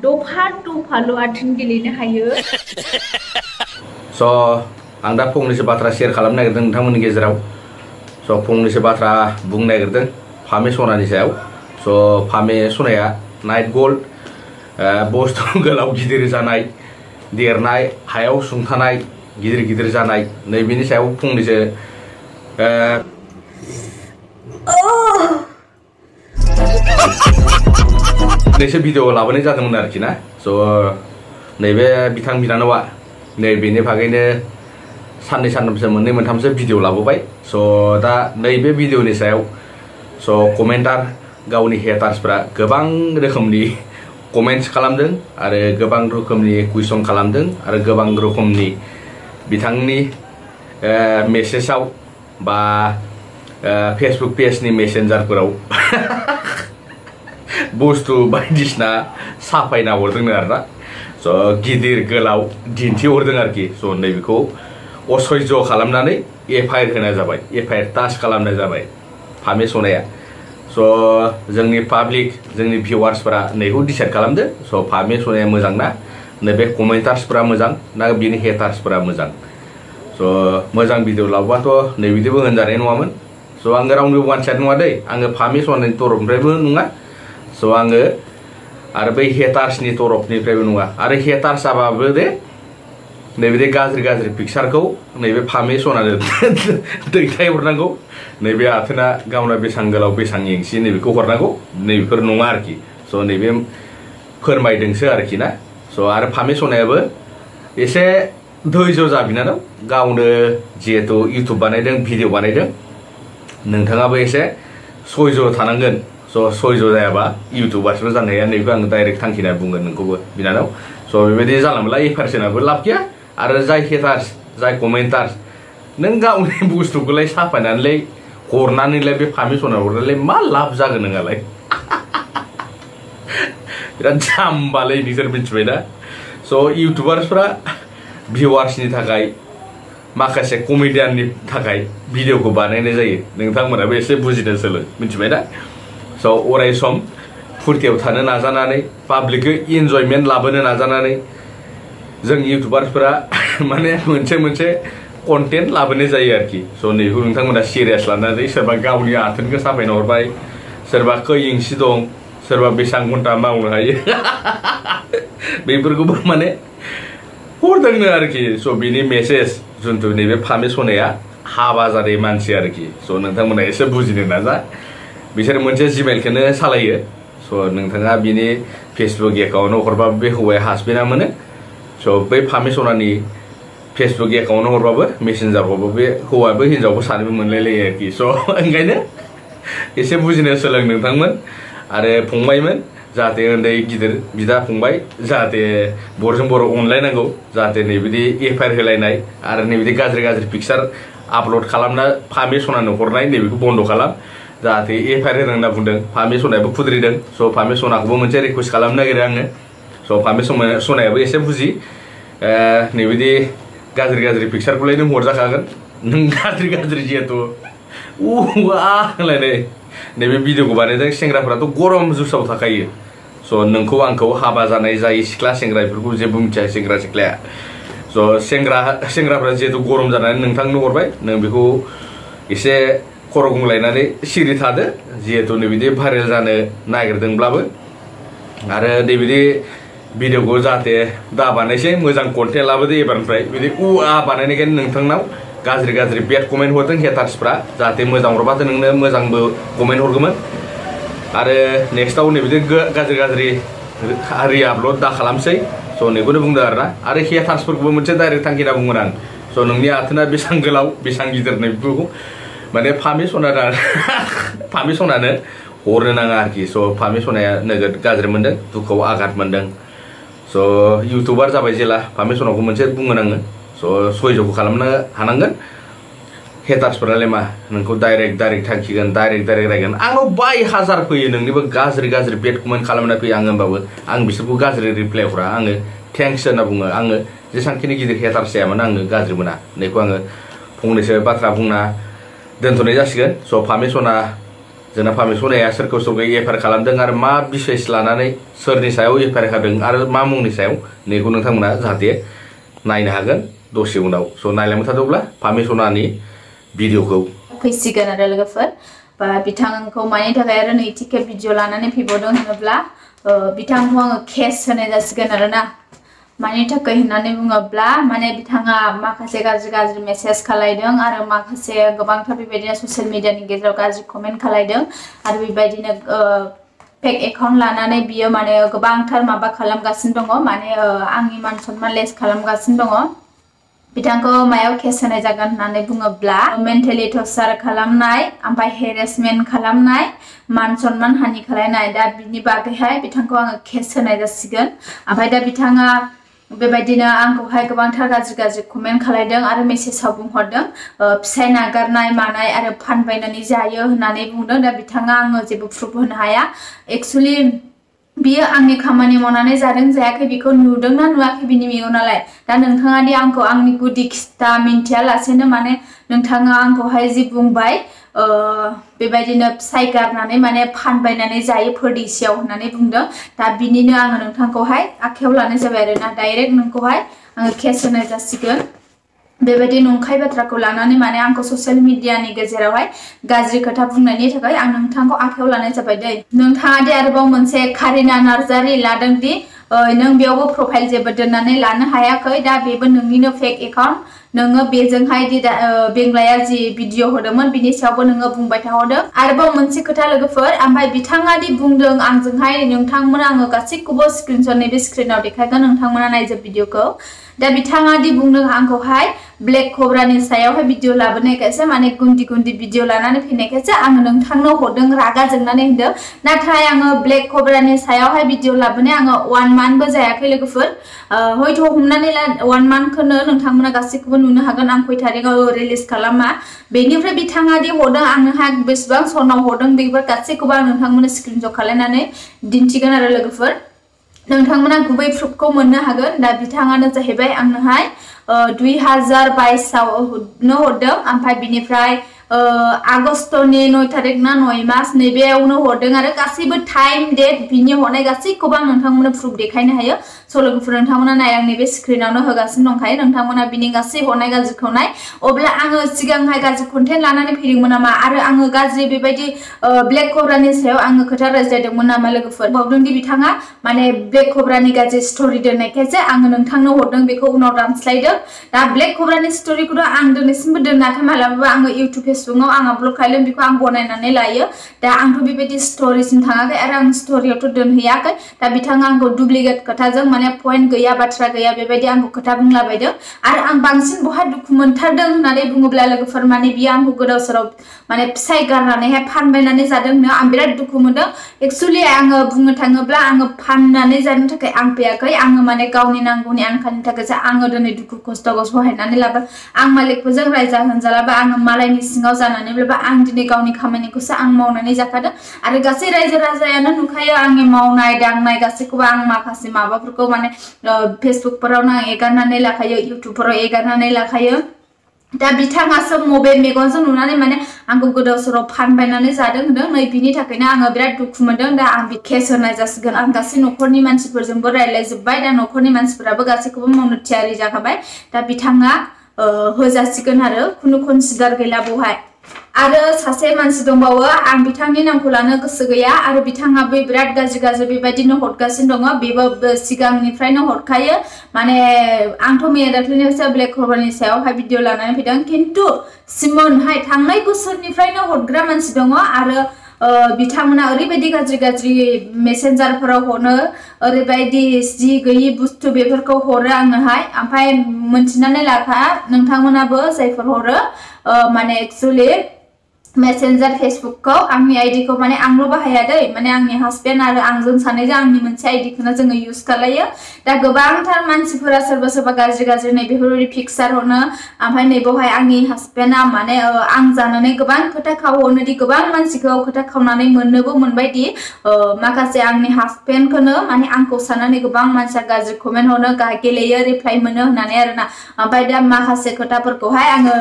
दफा दफाल' आथिं गेलेनो हायो। स' आं दा फंनैसो बाथ्रा शेयार खालामनो नागिरदों नोंथांमोननि गेजेराव। स' फंनैसो बाथ्रा बुंनो नागिरदों फामे सनानि सायाव। स' फामे सनाया नाइट गल्ड, बुस्थु गोलाव गिदिर जानाय, देरनाय, हायाव सुंथानाय, गिदिर गिदिर जानाय, नैबेनि सायाव फंनैसो भिडिअ लाबोनाय जादोंमोन आरोखि ना। स' नैबे बिथां बिनानावा नैबेनि बागैनो साननै सानथामसो मोननै मोनथामसो भिडिअ लाबोबाय। स' दा नैबे भिडिअनि सायाव कमेन्टार गावनि हेटार्सफ्रा गोबां रोखोमनि कमेन्ट्स खालामदों आरो गोबां रोखोमनि कुइसन खालामदों आरो गोबां रोखोमनि बिथांनि मेसेजाव बा फेसबुक पेजनि मेसेन्जारफोराव बुस्थु बायदिसिना साफायना हरदों आरोना। स' गिदिर गोलाव दिन्थिहरदों आरोखि। स' नैबेखौ असह्य खालामनानै एफआइआर होनाय जाबाय, एफआइआर टाच खालामनाय जाबाय फामे सनाया। स' जोंनि पाब्लिक, जोंनि भिउवार्सफोरा नैखौ डिसाइड खालामदो। स' फामे सनाया मोजां ना नैबे कमेन्टार्सफोरा मोजां ना बिनि हेटार्सफोरा मोजां। स' मोजां भिडिअ लाबोबाथ' नैबिदिबो होनजानाय नङामोन। स' आङो रावनिबो वान साइड नङा दै, आङो फामे सनानि तरफनिफ्रायबो नङा। स' आङो आरो बै हेटार्सनि तरफनिफ्रायबो नङा। आरो हेटार्स जाबाबो दे नैबे गाज्रि गाज्रि पिक्सारखौ नैबे फामे सनानो दैथायहरनांगौ। नैबे आथोना गावना बेसेबां गोलाव बेसेबां एंसि नैबेखौ हरनांगौ, नैबेफोर नङा आरोखि। स' नैबे फोरमायदोंसो आरोखि ना। स' आरो फामे सनायाबो एसे धैर्य जा बिनानाव, गावनो जिहेथु इउटुब बानायदों, भिडिअ बानायदों, नोंथाङाबो एसे सह्य थानांगोन। स' सह्य जायाबा इउटुबार्सबो जानो हाया, नैबेखौ आङो डाइरेक्ट थांखिना बुंगोन नोंखौबो बिनानाव। स' बेबायदि जानला एफआइआर सोनाबो लाब गैया। आरो जाय हेटार्स, जाय कमेन्टार्स, नों गावनि बुस्थुखौलाय साफायनानैलाय हरनानैलाय बे फामे सना हरनानैलाय मा लाब जागोन नोंहालाय? बिराद जाम्बालै नोंसोर, मिथिबाय ना? स' इउटुबार्सफ्रा भिउवार्सनि थाखाय, माखासे कमेडियाननि थाखाय भिडिअखौ बानायनाय जायो। नोंथांमोनाबो एसे बुजिनो सोलों, मिथिबाय ना? स' अराय सम फुर्तियाव थानो नाजानानै, पाब्लिकखौ इन्जयमेन्ट लाबोनो नाजानानै जों इउटुबारफोरा माने मोनसे कन्टेन्ट लाबोनाय जायो आरोखि। स' नैखौ नोंथांमोना सिरियास लानानै सोरबा गावनि आथोनखौ साफायना हरबाय, सोरबा खै इंसि दं, सोरबा बेसेबां घन्टा मावनो हायो बेफोरखौबो माने हरदोंनो आरोखि। स' बिनि मेसेज जुन्थु नैबे फामे सनाया हाबा जानाय मानसि आरोखि। स' नोंथांमोना एसे बुजिनो नाजा। बिसोर मोनसे जिमेलखौनो सालायो। स' नोंथाङा बिनि फेसबुक एकाउन्टाव हरबा बे हौवाया हासबेन्डआ मोनो। स' बै फामे सनानि फेसबुक एकाउन्टाव हरबाबो, मेसेन्जार हरबाबो बे हौवाबो हिनजावबो सानैबो मोनलायलायो आरोखि। स' ओंखायनो एसे बुजिनो सोलों नोंथांमोन आरो फंबायमोन, जाहाथे उन्दै गिदिर बिदा फंबाय जाहाथे बरजों बर अनलायनांगौ। जाहाथे नैबिदि एफआइआर होलायनाय आरो नैबिदि गाज्रि गाज्रि पिक्सार आपल'ड खालामना फामे सनानो हरनाय नैबेखौ बन्द' खालाम। जाहाथे एफआइआर होनो होनना बुंदों, फामे सनायाबो खुद्रिदों। स' फामे सनाखौबो मोनसे रिकुवेस्ट खालामनो नागिरो आङो। स' फामे सनायाबो एसे बुजि, नैबिदि गाज्रि गाज्रि पिक्सारखौलाय नों हरजाखागोन। नों गाज्रि जिहेथु होनलायनाय नैबे भिडिअखौ बानायदों। सेंग्राफोराथ' गरम जुसाव थाखायो। स' नोंखौ आंखौ हाबा जानाय जाय सिख्ला सेंग्रा बेफोरखौ जेबो मिथिया सेंग्रा सिख्लाया। स' सेंग्राफ्रा जिहेतु गरम जानानै नोंथांनो हरबाय, नों बेखौ एसे खर' गुंलायनानै सिरि थादो। जिहेतु नैबिदि भाइरेल जानो नागिरदोंब्लाबो आरो नैबिदि भिडिअखौ जाहाथे दा बानायसै, मोजां कन्टेन्ट लाबोदो एबारनिफ्राय। बिदि बानायनायखायनो नोंथांनाव गाज्रि बेड कमेन्ट हरदों हेटार्सफ्रा। जाहाथे मोजां हरबाथ' नोंनो मोजांबो कमेन्ट हरगौमोन। आरो नेक्स्टआव नैबिदि गाज्रि रि आपल'ड दा खालामसै। स' नैखौनो बुंदों आरोना। आरो हेटार्सफोरखौबो मोनसे डाइरेक्ट थांखिना बुंगोन आं। स' नोंनि आथोना बेसेबां गोलाव बेसेबां गिदिर नैफोरखौ माने फामे सनानो हरनो नाङा आरोखि। स' फामे सनाया नोगोद गाज्रि मोनदों, दुखुआव आघात मोनदों। स' इउटुबार जाबाय जेला फामे सनाखौ मोनसे बुंगोन आङो। स' सह्यखौ खालामनो हानांगोन। हेटार्सफोरालाय मा नोंखौ डाइरेक्ट थांखिगोन, डाइरेक्ट रायगोन। आंनाव 2000 फैयो नोंनिबो गाज्रि बेड कमेन्ट खालामना फैयो। आङो होमबाबो आं बिसोरखौ गाज्रि रिप्लाइ हरा। आङो थेंक्स होनना बुङो। आङो जेसांखिनि गिदिर हेटार्स जायामोन आङो गाज्रि मोना। नैखौ आङो फंनैसो बाथ्रा बुंना दोनथ'नाय जासिगोन। स' फामे सना जोंना फामे सनाया सोरखौ सोरखौ एफआइआर खालामदों आरो मा बिसायस लानानै सोरनि सायाव एफआइआर होदों आरो मा मुंनि सायाव नैखौ नोंथांमोना जाहाथे नायनो हागोन दसे उनाव स' नायलांबाय थादोंब्ला फामे सनानि भिडिअखौ फैसिगोन आरो लोगोफोर बा बिथांखौ मानि थाखाय आरो नैथि खेब भिडिअ लानानै फैबावदों होनोब्ला बिथांखौ आङो केस होनाय जासिगोन आरोना मानि थाखाय होननानै बुङोब्ला माने बिथाङा माखासे गाज्रि मेसेज खालायदों आरो माखासे गोबांथार बेबायदिनो ससियेल मिडियानि गेजेराव गाज्रि कमेन्ट खालायदों आरो बेबायदिनो फेक एकाउन्ट लानानै बियो माने गोबांथार माबा खालामगासिनो दङ माने आंनि मान सनमान लेस खालामगासिनो दङ बिथांखौ मायाव केस होनाय जागोन होननानै बुङोब्ला मेन्टेलि टर्चार खालामनाय ओमफ्राय हेरेसमेन्ट खालामनाय मान सनमान हानि खालामनाय दा बिनि बागैहाय बिथांखौ आङो केस होनाय जासिगोन ओमफ्राय दा बिथाङा बेबायदिनो आंखौहाय गोबांथार गाज्रि कमेन्ट खालायदों आरो मेसेजाव बुंहरदों फिसाय नागारनाय मानाय आरो फानबायनानै जायो होननानै बुंदों दा बिथाङा आङो जेबो प्रुफ होनो हाया एक्चुअली बियो आंनि खामानि मावनानै जादों जायाखै बेखौ नुदोंना नुवाखै बिनि मेगनालाय दा नोंथाङा दि आंखौ आंनि गुदि खिथा मिन्थिया लासेनो माने नोंथाङा आंखौहाय जि बुंबाय बेबायदिनो फिसाय गारनानै माने फानबायनानै जायो परदेसियाव होननानै बुंदों दा बिनिनो आङो नोंथांखौहाय आखायाव लानाय जाबाय आरोना डाइरेक्ट नोंखौहाय आङो केस होनाय जासिगोन बेबायदि नंखाय बाथ्राखौ लानानै माने आंखौ ससियेल मिडियानि गेजेरावहाय गाज्रि खोथा बुंनायनि थाखाय आं नोंथांखौ आखायाव लानाय जाबाय दै नोंथाङा दि आरोबाव मोनसे कारिना नार्जारि लादों दि नों बेयावबो प्रफाइल जेबो दोननानै लानो हायाखै दा बेबो नोंनिनो फेक एकाउन्ट नोङो बेजोंहाय दि बेंग्लाया जि भिडिअ होदोंमोन बिनि सायावबो नोङो बुंबाय थाहरदों आरोबाव मोनसे खोथा लोगोफोर ओमफ्राय बिथाङा दि बुंदों आंजोंहाय नोंथांमोना आङो गासैखौबो स्क्रिनशट नैबे स्क्रिनाव देखायगोन नोंथांमोना नायजोब भिडिअखौ दा बिथाङा दि बुंदों आंखौहाय ब्लेक कब्रानि सायावहाय भिडिअ लाबोनायखायसो माने गुन्दि भिडिअ लानानै फैनायखायसो आङो नोंथांनो हरदों रागा जोंनानै होनदों नाथाय आङो ब्लेक कब्रानि सायावहाय भिडिअ लाबोनाय आङो 1 मान्थबो जायाखै लोगोफोर हयथ' हमनानै ला 1 मान्थखौनो नोंथांमोना गासैखौबो नुनो हागोन आं खय थारिखआव रिलिज खालामा बेनिफ्राय बिथाङा दि हरदों आंनोहाय बेसेबां सनाव हरदों बेफोर गासैखौबो आं नोंथांमोननो स्क्रिनशट खालामनानै दिन्थिगोन आरो लोगोफोर नोंथांमोना गुबै प्रुफखौ मोननो हागोन दा बिथाङानो जाहैबाय आंनोहाय 2022 हरदों ओमफ्राय बिनिफ्राय आगस्टनि 9 तारिख ना 9 मास नैबेयावनो हरदों आरो गासैबो टाइम डेट बिनि हरनाय गासैखौबो आं नोंथांमोननो प्रुफ देखायनो हायो स' लोगोफोर नोंथांमोना नाय आं नैबे स्क्रिनावनो होगासिनो दंखायो नोंथांमोना बिनि गासै हरनाय गाज्रिखौ नाय अब्ला आङो सिगांहाय गाज्रि कन्टेन्ट लानानै फैदोंमोन नामा आरो आङो गाज्रि बेबायदि ब्लेक कब्रानि सायाव आङो खोथा रायज्लायदोंमोन नामा लोगोफोर बावदों दि बिथाङा माने ब्लेक कब्रानि गाज्रि स्ट'रि दोननायखायसो आङो नोंथांनो हरदों बेखौ उनाव दानस्लायदों दा ब्लेक कब्रानि स्ट'रिखौथ' आं दिनैसिमबो दोनाखै मालाबाबो आङो इउटुब फेसबुकआव आं आपल'ड खालामदों बेखौ आं बनायनानै लायो दा आंथ' बेबायदि स्ट'रिसिम थाङाखै आरो आं स्ट'रियावथ' दोनहैयाखै दा बिथाङा आंखौ डुप्लिकेट खोथाजों माने पइन्ट गैया बाथ्रा गैया बेबायदि आंखौ खोथा बुंलाबायदों आरो आं बांसिन बहा दुखु मोनथारदों होननानै बुङोब्ला लोगोफोर माने बियो आंखौ गोदाव सोराव माने फिसाय गारनानैहाय फानबायनानै जादोंनो आं बिराद दुखु मोनदों एक्चुअली आङो बुंनो थाङोब्ला आङो फाननानै जानो थाखाय आं फैयाखै आङो माने गावनि नांगौनि आंखालनि थाखायसो आङो दिनै दुखु खस्थ'खौ सहायनानै लाबाय आं मालिकफोरजों रायजा होनजालाबा आङो मालायनि सिङाव जानानैब्लाबो आं दिनै गावनि खामानिखौसो आं मावनानै जाखादों आरो गासै रायजो राजायानो नुखायो आंनि मावनाय दांनाय गासैखौबो आं माखासे माबाफोरखौ माने फेसबुकफोरावनो आं एगारनानै लाखायो इउटुबफोराव एगारनानै लाखायो दा बिथाङासो मबे मेगनजों नुनानै माने आंखौ गोदाव सोराव फानबायनानै जादों होनदों नै बिनि थाखायनो आङो बिराद दुखु मोनदों दा आं केस होनाय जासिगोन आं गासै न'खरनि मानसिफोरजोंबो रायज्लायजोब्बाय दा न'खरनि मानसिफोराबो गासैखौबो मावनो थियारि जाखाबाय दा बिथाङा होजासिगोन आरो खुनु कनसिडार गैला बेवहाय आरो सासे मानसि दंबावो आं बिथांनि नामखौ लानो गोसो गैया आरो बिथाङाबो बिराद गाज्रि बेबायदिनो हरगासिनो दङ बेबो सिगांनिफ्रायनो हरखायो माने आंथ' मैया दाख्लैनिसो ब्लेक कब्रानि सायावहाय भिडिअ लानानै फैदों खिन्थु सिमोनहाय थांनाय बोसोरनिफ्रायनो हरग्रा मानसि दङ आरो बिथांमोना ओरैबायदि गाज्रि मेसेन्जारफोराव हरो ओरैबायदि जि गैयि बुस्थु बेफोरखौ हरो आंनोहाय ओमफ्राय मोनथिनानै लाखा नोंथांमोनाबो जायफोर हरो माने एक्चुअली मेसेन्जार फेसबुकखौ आंनि आइडिखौ माने आंल' बाहाया दै माने आंनि हासबेन्ड आरो आंजों सानैजों आंनि मोनसे आइडिखौनो जोङो इउज खालायो दा गोबांथार मानसिफोरा सोरबा गाज्रि नै बेफोरबायदि पिक्सार हरनो ओमफ्राय नैबावहाय आंनि हासबेन्डआ माने आं जानानै गोबां खोथा खावहरनोदि गोबां मानसिखौ खोथा खावनानै मोननोबो मोनबायदि माखासे आंनि हासबेन्डखौनो माने आंखौ साननानै गोबां मानसिया गाज्रि कमेन्ट हरनो गेलेयो रिप्लाइ मोनो होननानै आरोना ओमफ्राय दा माखासे खोथाफोरखौहाय आङो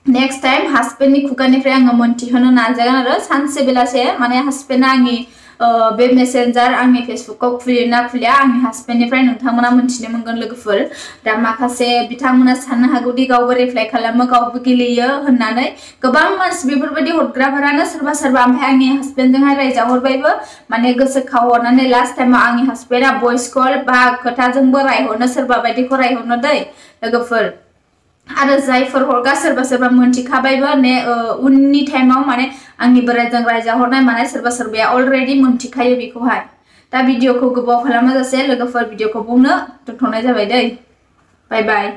नेक्स्ट टाइम हासबेन्डनि खुगानिफ्राय आङो मोनथिहोनो नाजागोन आरो सानसे बेलासे माने हासबेन्डआ आंनि बे मेसेन्जार आंनि फेसबुकआव खुलियोना खुलिया आंनि हासबेन्डनिफ्राय नोंथांमोना मोनथिनो मोनगोन लोगोफोर दा माखासे बिथांमोना साननो हागौदि गावबो रिप्लाइ खालामो गावबो गेलेयो होननानै गोबां मानसि बेफोरबायदि हरग्राफोरानो सोरबा सोरबा ओमफ्राय आंनि हासबेन्डजोंहाय रायजाहरबायबो माने गोसोखांहरनानै लास्ट टाइमाव आंनि हासबेन्डआ भइस कल बा खोथाजोंबो रायहरनो सोरबा बायदिखौ रायहरनो दै लोगोफोर आरो जायफोर हरगा सोरबा सोरबा मोनथिखाबायबो ने उननि टाइमाव माने आंनि बोराइजों रायजाहरनाय माने सोरबा सोरबाया अलरेडि मोनथिखायो बेखौहाय दा भिडिअखौ गोबाव खालामा जासे लोगोफोर भिडिअखौ बुंनो दोनथ'नाय जाबाय दै बाय बाय